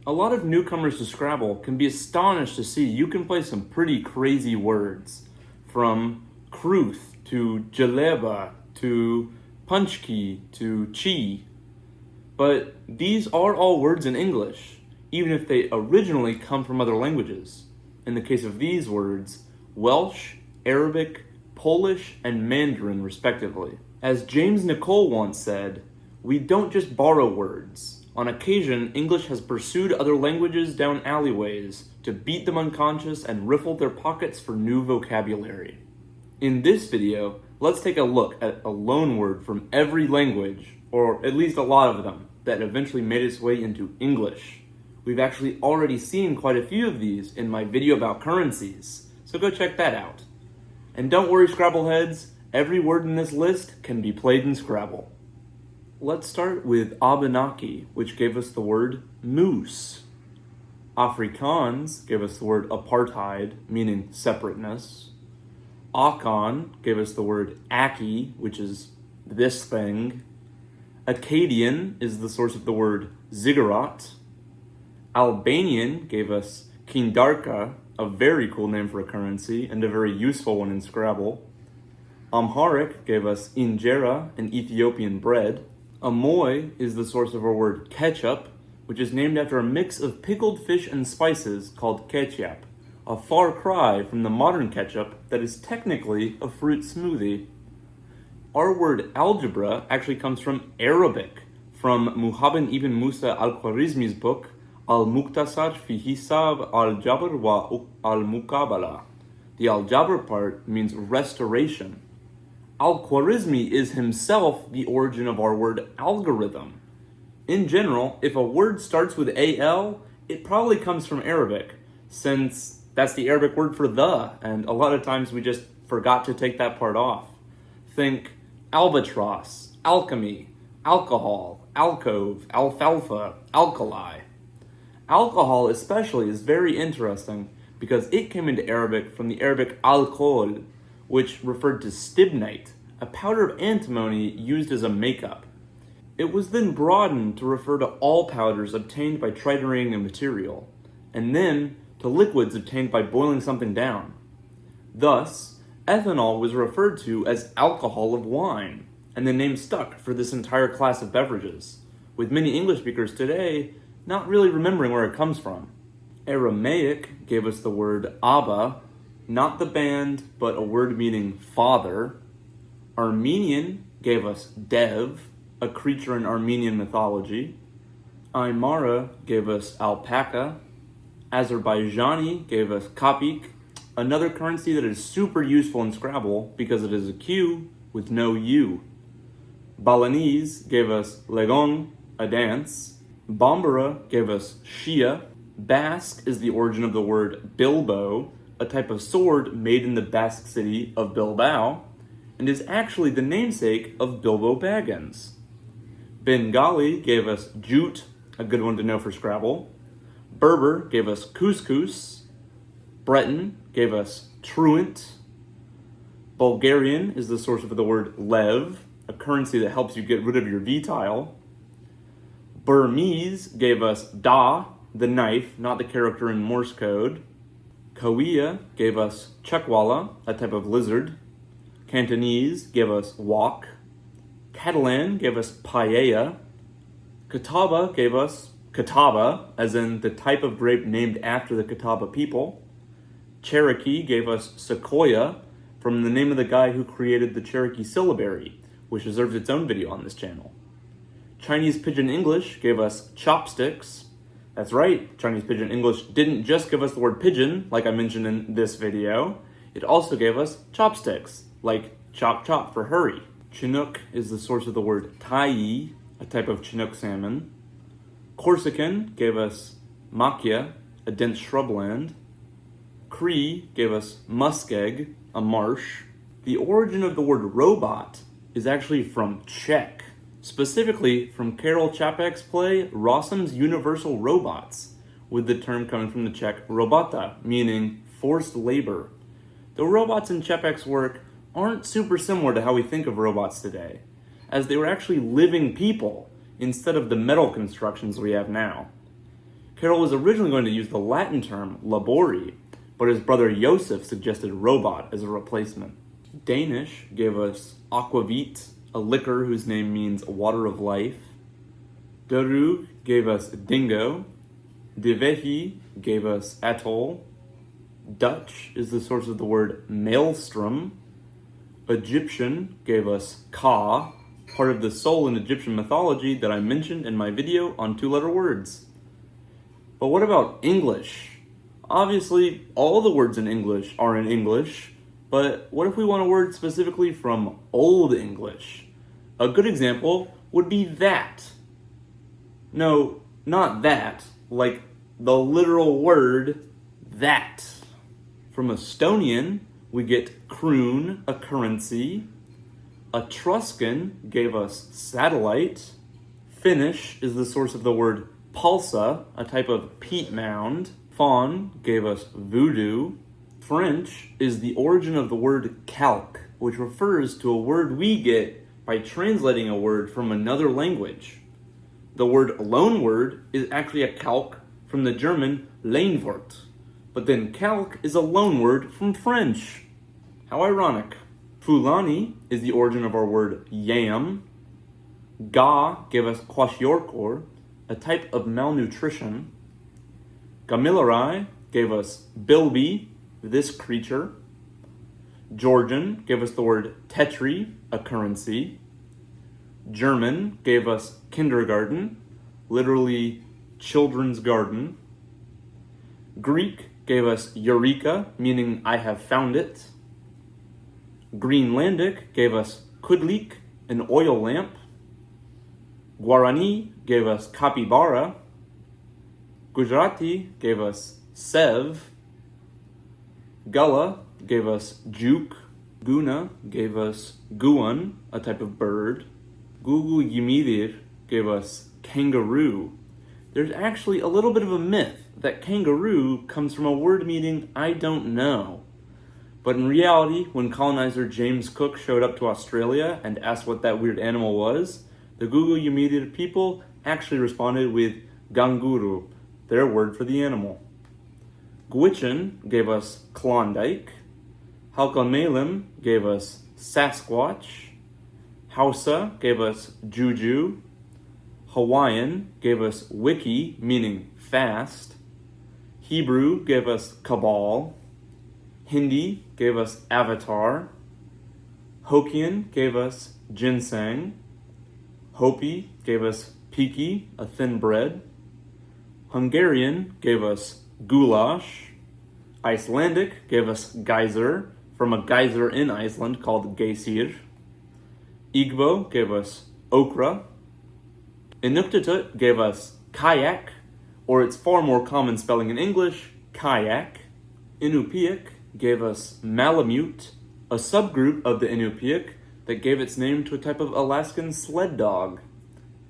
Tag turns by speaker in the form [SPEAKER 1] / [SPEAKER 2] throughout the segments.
[SPEAKER 1] A lot of newcomers to Scrabble can be astonished to see you can play some pretty crazy words, from kruth to jaleba to punchki to chi. But these are all words in English, even if they originally come from other languages. In the case of these words, Welsh, Arabic, Polish, and Mandarin respectively. As James Nicole once said, "We don't just borrow words. On occasion, English has pursued other languages down alleyways to beat them unconscious and riffle their pockets for new vocabulary." In this video, let's take a look at a loanword from every language, or at least a lot of them, that eventually made its way into English. We've actually already seen quite a few of these in my video about currencies, so go check that out. And don't worry, Scrabble heads, every word in this list can be played in Scrabble. Let's start with Abenaki, which gave us the word moose. Afrikaans gave us the word apartheid, meaning separateness. Akan gave us the word aki, which is this thing. Akkadian is the source of the word ziggurat. Albanian gave us kindarka, a very cool name for a currency and a very useful one in Scrabble. Amharic gave us injera, an Ethiopian bread. Amoy is the source of our word ketchup, which is named after a mix of pickled fish and spices called ketchup, a far cry from the modern ketchup that is technically a fruit smoothie. Our word algebra actually comes from Arabic, from Muhammad ibn Musa al-Khwarizmi's book, Al-Muqtasar fi Hisab al-Jabr wa al-Muqabala. The al-Jabr part means restoration. Al-Khwarizmi is himself the origin of our word algorithm. In general, if a word starts with al, it probably comes from Arabic, since that's the Arabic word for the, and a lot of times we just forgot to take that part off. Think albatross, alchemy, alcohol, alcove, alfalfa, alkali. Alcohol especially is very interesting because it came into Arabic from the Arabic alcohol, which referred to stibnite, a powder of antimony used as a makeup. It was then broadened to refer to all powders obtained by triturating a material, and then to liquids obtained by boiling something down. Thus, ethanol was referred to as alcohol of wine, and the name stuck for this entire class of beverages, with many English speakers today not really remembering where it comes from. Aramaic gave us the word Abba, not the band, but a word meaning father. Armenian gave us Dev, a creature in Armenian mythology. Aymara gave us alpaca. Azerbaijani gave us kapik, another currency that is super useful in Scrabble because it is a Q with no U. Balinese gave us legong, a dance. Bambara gave us shia. Basque is the origin of the word bilbo, a type of sword made in the Basque city of Bilbao, and is actually the namesake of Bilbo Baggins. Bengali gave us jute, a good one to know for Scrabble. Berber gave us couscous. Breton gave us truant. Bulgarian is the source of the word lev, a currency that helps you get rid of your V-tile. Burmese gave us da, the knife, not the character in Morse code. Kauai gave us chuckwalla, a type of lizard. Cantonese gave us wok. Catalan gave us paella. Catawba gave us catawba, as in the type of grape named after the Catawba people. Cherokee gave us sequoia, from the name of the guy who created the Cherokee syllabary, which deserves its own video on this channel. Chinese Pidgin English gave us chopsticks. That's right, Chinese Pidgin English didn't just give us the word pigeon, like I mentioned in this video. It also gave us chopsticks, like chop chop for hurry. Chinook is the source of the word tai, a type of Chinook salmon. Corsican gave us makia, a dense shrubland. Cree gave us muskeg, a marsh. The origin of the word robot is actually from Czech, specifically from Karel Čapek's play Rossum's Universal Robots, with the term coming from the Czech robota, meaning forced labor. The robots in Čapek's work aren't super similar to how we think of robots today, as they were actually living people instead of the metal constructions we have now. Carol was originally going to use the Latin term labori, but his brother Joseph suggested robot as a replacement. Danish gave us aquavit, a liquor whose name means water of life. Derug gave us dingo. Divehi gave us atoll. Dutch is the source of the word maelstrom. Egyptian gave us ka, part of the soul in Egyptian mythology that I mentioned in my video on two-letter words. But what about English? Obviously, all the words in English are in English, but what if we want a word specifically from Old English? A good example would be that. No, not that, like the literal word that. From Estonian, we get kroon, a currency. Etruscan gave us satellite. Finnish is the source of the word palsa, a type of peat mound. Faun gave us voodoo. French is the origin of the word calque, which refers to a word we get by translating a word from another language. The word loanword is actually a calque from the German Leinwort, but then calque is a loanword from French. How ironic. Fulani is the origin of our word yam. Ga gave us kwashiorkor, a type of malnutrition. Gamilarai gave us bilby, this creature. Georgian gave us the word tetri, a currency. German gave us kindergarten, literally children's garden. Greek gave us eureka, meaning I have found it. Greenlandic gave us kudlik, an oil lamp. Guarani gave us capybara. Gujarati gave us sev. Gullah gave us juk. Guna gave us guan, a type of bird. Gugu Yimidir gave us kangaroo. There's actually a little bit of a myth that kangaroo comes from a word meaning I don't know. But in reality, when colonizer James Cook showed up to Australia and asked what that weird animal was, the Gugu Yimidir people actually responded with ganguru, their word for the animal. Gwich'in gave us Klondike. Halkomelem gave us Sasquatch. Hausa gave us Juju. Hawaiian gave us Wiki, meaning fast. Hebrew gave us Cabal. Hindi gave us Avatar. Hokkien gave us Ginseng. Hopi gave us Piki, a thin bread. Hungarian gave us Goulash. Icelandic gave us Geyser, from a geyser in Iceland called Geysir. Igbo gave us okra. Inuktitut gave us kayak, or its far more common spelling in English, kayak. Inupiaq gave us Malamute, a subgroup of the Inupiaq that gave its name to a type of Alaskan sled dog.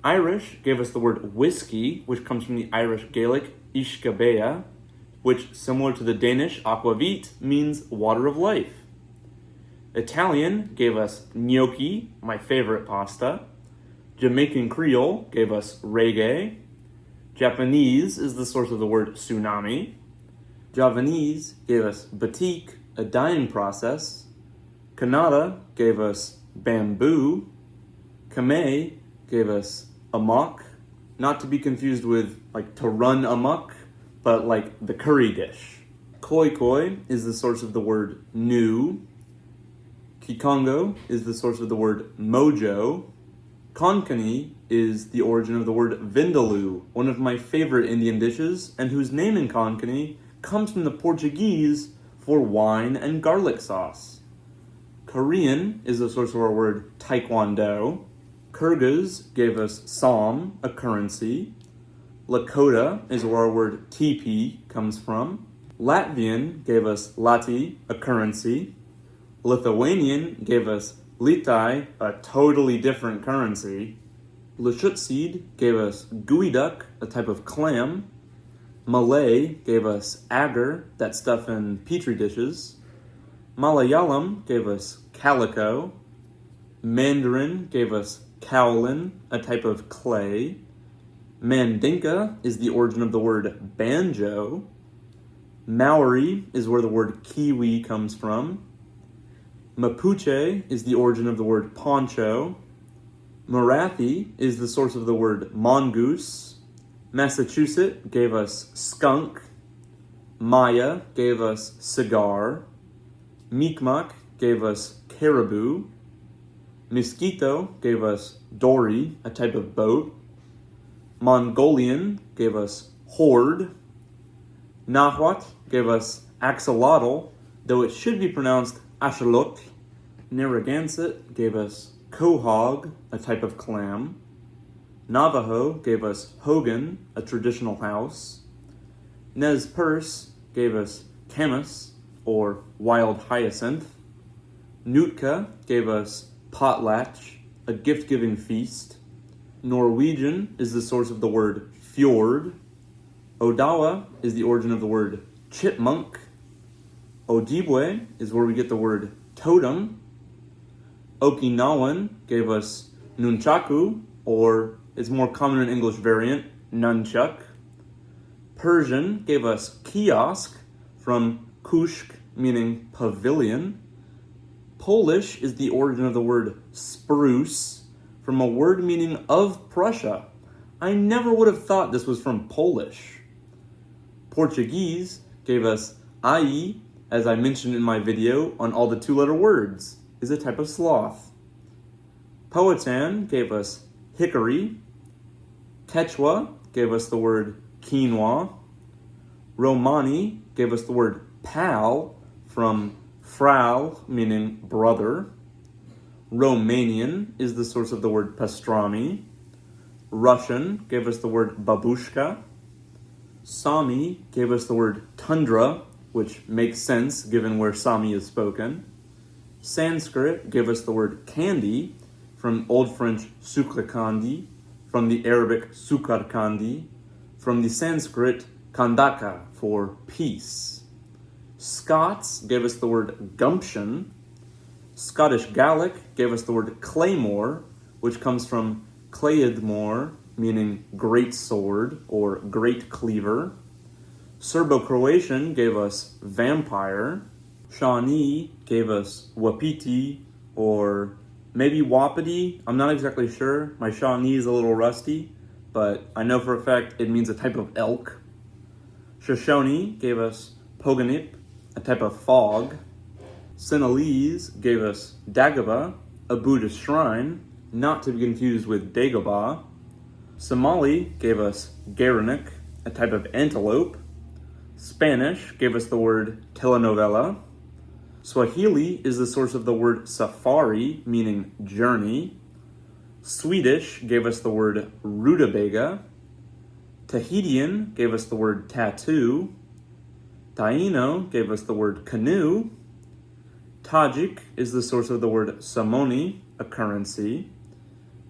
[SPEAKER 1] Irish gave us the word whiskey, which comes from the Irish Gaelic ishkabea, which, similar to the Danish aquavit, means water of life. Italian gave us gnocchi, my favorite pasta. Jamaican Creole gave us reggae. Japanese is the source of the word tsunami. Javanese gave us batik, a dyeing process. Kannada gave us bamboo. Khmer gave us amok, not to be confused with like to run amok, but like the curry dish. Khoi khoi is the source of the word new. Kikongo is the source of the word mojo. Konkani is the origin of the word vindaloo, one of my favorite Indian dishes, and whose name in Konkani comes from the Portuguese for wine and garlic sauce. Korean is the source of our word taekwondo. Kyrgyz gave us som, a currency. Lakota is where our word TP comes from. Latvian gave us lati, a currency. Lithuanian gave us litai, a totally different currency. Lashutseed gave us geoduck, a type of clam. Malay gave us agar, that stuff in petri dishes. Malayalam gave us calico. Mandarin gave us kaolin, a type of clay. Mandinka is the origin of the word banjo. Maori is where the word kiwi comes from. Mapuche is the origin of the word poncho. Marathi is the source of the word mongoose. Massachusetts gave us skunk. Maya gave us cigar. Mi'kmaq gave us caribou. Mosquito gave us dory, a type of boat. Mongolian gave us horde. Nahuatl gave us axolotl, though it should be pronounced axolotl. Narragansett gave us quahog, a type of clam. Navajo gave us hogan, a traditional house. Nez Perce gave us camas, or wild hyacinth. Nootka gave us potlatch, a gift-giving feast. Norwegian is the source of the word fjord. Odawa is the origin of the word chipmunk. Ojibwe is where we get the word totem. Okinawan gave us nunchaku, or its more common in English variant, nunchuck. Persian gave us kiosk, from kushk, meaning pavilion. Polish is the origin of the word spruce, from a word meaning of Prussia. I never would have thought this was from Polish. Portuguese gave us ai, as I mentioned in my video on all the two-letter words, is a type of sloth. Powhatan gave us hickory. Quechua gave us the word quinoa. Romani gave us the word pal, from frau, meaning brother. Romanian is the source of the word pastrami. Russian gave us the word babushka. Sami gave us the word tundra, which makes sense given where Sami is spoken. Sanskrit gave us the word candy, from Old French sukar kandi, from the Arabic sukar kandi, from the Sanskrit kandaka, for peace. Scots gave us the word gumption. Scottish Gaelic gave us the word claymore, which comes from claidmore, meaning great sword or great cleaver. Serbo-Croatian gave us vampire. Shawnee gave us wapiti, or maybe wapiti. I'm not exactly sure. My Shawnee is a little rusty, but I know for a fact it means a type of elk. Shoshone gave us poganip, a type of fog. Sinhalese gave us Dagobah, a Buddhist shrine, not to be confused with Dagobah. Somali gave us Garanik, a type of antelope. Spanish gave us the word telenovela. Swahili is the source of the word safari, meaning journey. Swedish gave us the word rutabaga. Tahitian gave us the word tattoo. Taino gave us the word canoe. Tajik is the source of the word samoni, a currency.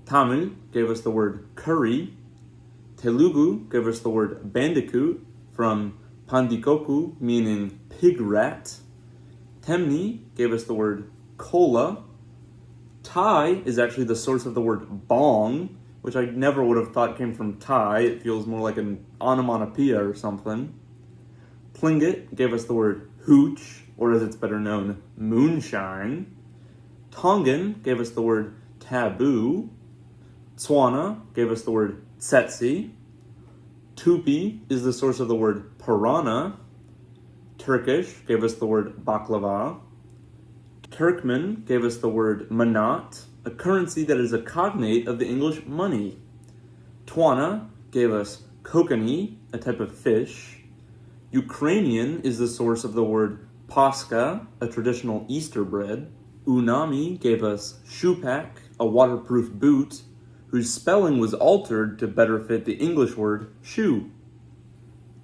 [SPEAKER 1] Tamil gave us the word curry. Telugu gave us the word bandicoot, from pandikoku, meaning pig rat. Temni gave us the word cola. Thai is actually the source of the word bong, which I never would have thought came from Thai. It feels more like an onomatopoeia or something. Tlingit gave us the word hooch, or as it's better known, moonshine. Tongan gave us the word taboo. Tswana gave us the word tsetse. Tupi is the source of the word piranha. Turkish gave us the word baklava. Turkmen gave us the word manat, a currency that is a cognate of the English money. Twana gave us kokanee, a type of fish. Ukrainian is the source of the word paska, a traditional Easter bread. Unami gave us shupak, a waterproof boot, whose spelling was altered to better fit the English word shoe.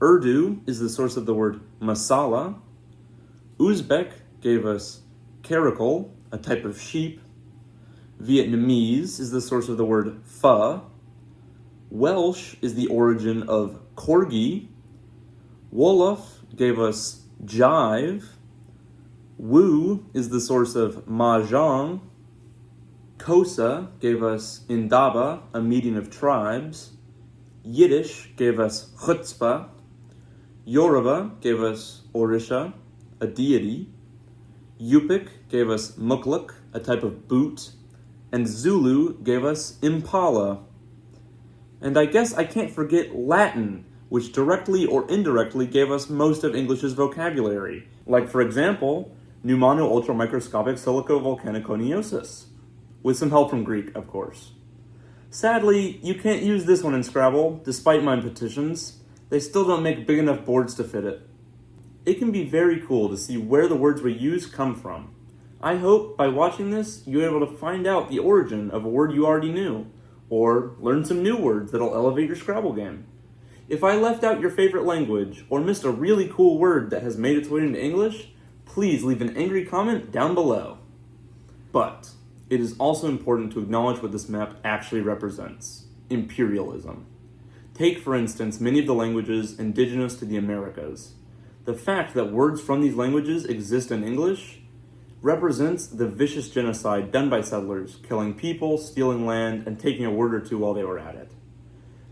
[SPEAKER 1] Urdu is the source of the word masala. Uzbek gave us caracal, a type of sheep. Vietnamese is the source of the word pho. Welsh is the origin of corgi. Wolof gave us jive. Wu is the source of mahjong. Kosa gave us indaba, a meeting of tribes. Yiddish gave us chutzpah. Yoruba gave us orisha, a deity. Yupik gave us mukluk, a type of boot. And Zulu gave us impala. And I guess I can't forget Latin, which directly or indirectly gave us most of English's vocabulary. Like, for example, pneumono-ultramicroscopic silicovolcaniconiosis, with some help from Greek, of course. Sadly, you can't use this one in Scrabble, despite my petitions. They still don't make big enough boards to fit it. It can be very cool to see where the words we use come from. I hope, by watching this, you're able to find out the origin of a word you already knew, or learn some new words that'll elevate your Scrabble game. If I left out your favorite language, or missed a really cool word that has made its way into English, please leave an angry comment down below. But it is also important to acknowledge what this map actually represents: imperialism. Take, for instance, many of the languages indigenous to the Americas. The fact that words from these languages exist in English represents the vicious genocide done by settlers, killing people, stealing land, and taking a word or two while they were at it.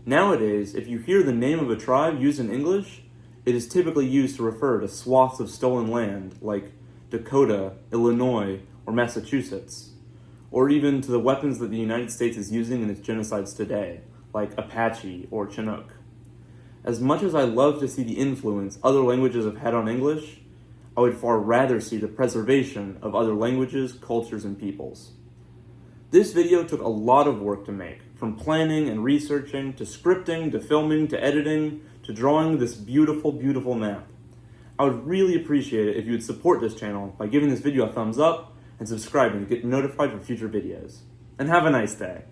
[SPEAKER 1] Nowadays, if you hear the name of a tribe used in English, it is typically used to refer to swaths of stolen land like Dakota, Illinois, or Massachusetts, or even to the weapons that the United States is using in its genocides today, like Apache or Chinook. As much as I love to see the influence other languages have had on English, I would far rather see the preservation of other languages, cultures, and peoples. This video took a lot of work to make, from planning and researching, to scripting, to filming, to editing, to drawing this beautiful, beautiful map. I would really appreciate it if you would support this channel by giving this video a thumbs up and subscribing to get notified for future videos. And have a nice day.